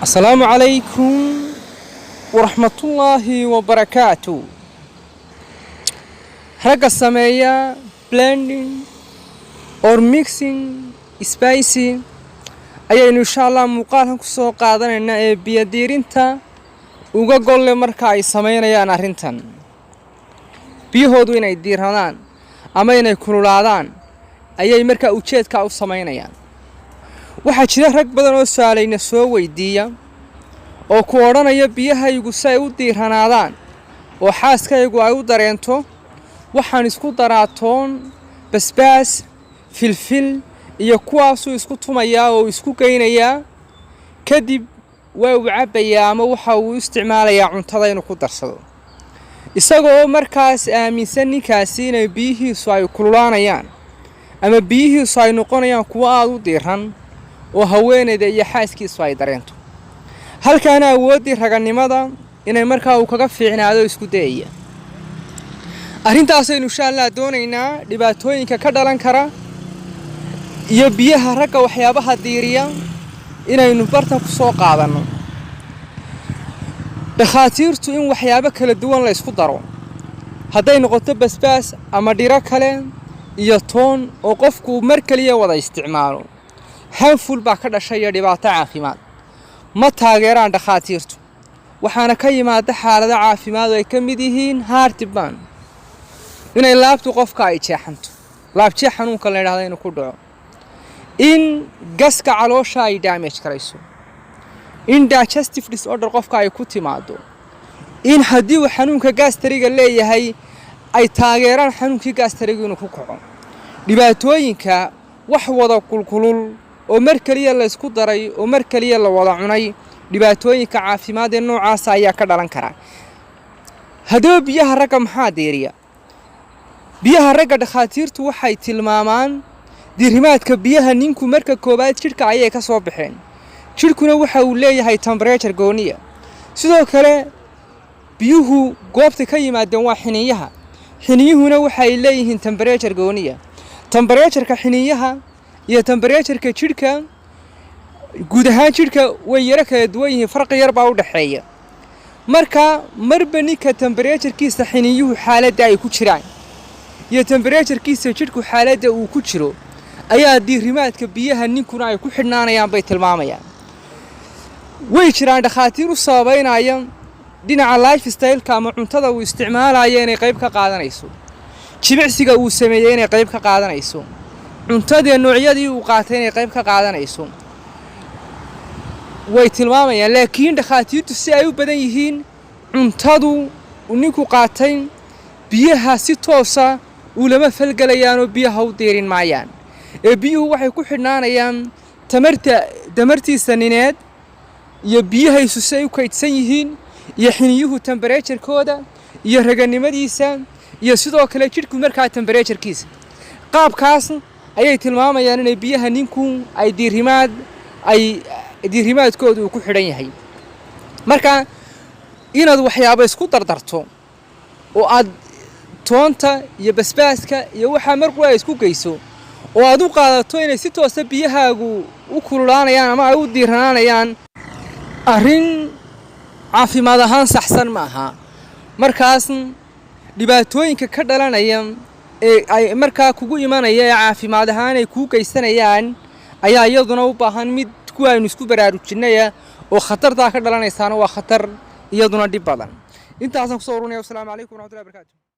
السلام عليكم ورحمة الله وبركاته. رجع السماية blending or mixing spicy أيه إن شاء الله مقارنة كسوق قادنا إن بيديرينتا وجا قول مركا السماية يا نهرنتن بيهودو إن يدير هنان أما إن يكونوا لعدان أيه مركا وشيت كأو السماية يعني waxaa jira rag badan oo saalayna soo weydiiya oo ku oranaya biyahaygu say u diiranaadaan oo xaaskaygu ay u dareento waxaan isku daraatoon basbaas filfil iyo kuwaas uu isku tumaya oo isku geynaya kadib waa uu cabayaa ama waxa uu isticmaalayaa cuntada inuu ku darsado isagoo markaas aaminsan ninkaasi inay biyihiisu ay kululaanayaan ama biyihiisu ay noqonayaan kuwa aad u diiran oo haweeneyda iyo xaaskiisu ay dareento halkaana awoodii raganimada inay markaa uu kaga fiicnaado isku dayaya arrintaas aynu insha Allah doonaynaa dhibaatooyinka ka dhalan kara iyo biyaha ragga waxyaabaha diiriya inaynu barta ku soo qaadano dhakhaatiirtu in waxyaabo kala duwan la isku daro hadday noqoto basbaas ama dhiro kale iyo toon oo qofku mar kaliya wada isticmaalo hanful baa ka dhashay dhibaato caafimaad ma taageeraan dhakhaatiirtu waxaana ka yimaada xaalado caafimaad oo ay ka mid yihiin heartburn inay laabtu qofka ay jeexanto laabjeex xanuunka la yiraahdo inuu ku dhaco in gaska caloosha ay damage karayso in digestive disorder qofka ay ku timaado in haddii uu xanuunka gastriga leeyahay ay taageeraan xanuunkii gastriga inuu ku kaco dhibaatooyinka wax wada kulkulul oo mar kaliya la isku daray oo mar kaliya la wada cunay dhibaatooyinka caafimaad ee noocaas ayaa ka dhalan kara hadaba biyaha ragga maxaa diiriya biyaha ragga dhakhaatiirtu waxay tilmaamaan diirimaadka biyaha ninku marka koobaad jirka ayay ka soo baxeen jirkuna waxa uu leeyahay temperature gooniya sidoo kale biyuhu goobta ka yimaadeen waa xiniyaha waxay leeyihiin temperature gooniya temperature-ka xiniyaha iyo temperature-ka jirka guud ahaan jirka way yara kala duwan yihiin farqi yar baa u dhaxeeya marka marba ninka temperature-kiisa xiniyuhu xaaladda ay ku jiraan iyo temperature-kiisa jirku xaaladda uu ku jiro ayaa diirimaadka biyaha ninkuna ay ku xidhnaanayaan bay tilmaamayaan way jiraan dhakhaatiir u sababeynaya dhinaca lifestyle-ka ama cuntada uu isticmaalayo inay qayb ka qaadanayso jimicsiga uu sameeyay inay qayb ka qaadanayso cuntada noocyadii uu qaatay inay qayb ka qaadanayso way tilmaamayaan laakiin dhakhaatiirtu si ay u badan yihiin cuntadu uu ninku qaatay biyaha si toosa uu lama falgalayaan oo biyaha u diirin maayaan ee biyuhu waxay ku xidhnaanayaan tamartiisa nineed iyo biyahaysu si ay u kaydsan yihiin iyo xiniyuhu temperature-kooda iyo raganimadiisa iyo sidoo kale jirku markaa temperature-kiisa qaabkaas ayay tilmaamayaan inay biyaha ninku ay diirimaadkooda uu ku xidhan yahay marka inaad waxyaabo isku dardarto oo aad toonta iyo basbaaska iyo waxa mar qura isku geyso oo aad u qaadato inay si toos ah biyahaagu u kululaanayaan ama ay u diiranaanayaan arrin caafimaad ahaan saxsan ma aha markaas dhibaatooyinka ka dhalanaya ay markaa kugu imanaya caafimaad ahaan ay ku geysanayaan ayaa iyaduna u baahan mid ku aynu isku baraarujinay oo khatarta ka dhalanaysaana waa khatar iyaduna dib badan intaas aan ku soo ururinayo. Assalaamu calaykum wa rahmatullahi wa barakaatuh.